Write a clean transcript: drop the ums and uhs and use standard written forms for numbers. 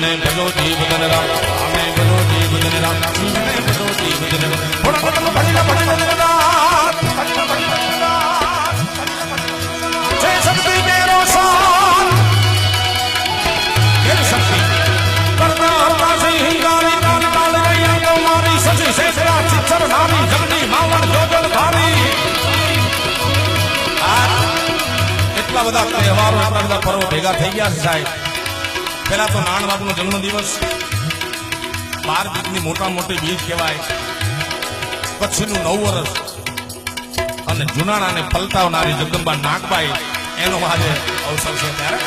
ને ભજો જીવ ધન રામ રામે ભજો જીવ ધન રામ ને ભજો જીવ ધન રામ થોડા થોડા ભજન ભજન જગન્નાથ ભજન ભજન જગન્નાથ જય શક્તિ મેરો શાન જય શક્તિ કરતા હરતા સિંહ હિંગારી તાલ તાલ રૈયા કો મારી સજી શેષરા ચિત્તર નારી જગની માવણ જોજલ ધારી એટલા બધા તહેવારો એટલા બધા પર્વો ભેગા થઈ ગયા છે સાહેબ પેલા તો નાણ બાપનો જન્મ દિવસ 12 બીજની મોટા મોટી બીજ કહેવાય પછીનું 9 વર્ષ અને જુનાણાને પલટાવનારી જગદંબા નાગબાઈ એનો આજે અવસર છે ત્યારે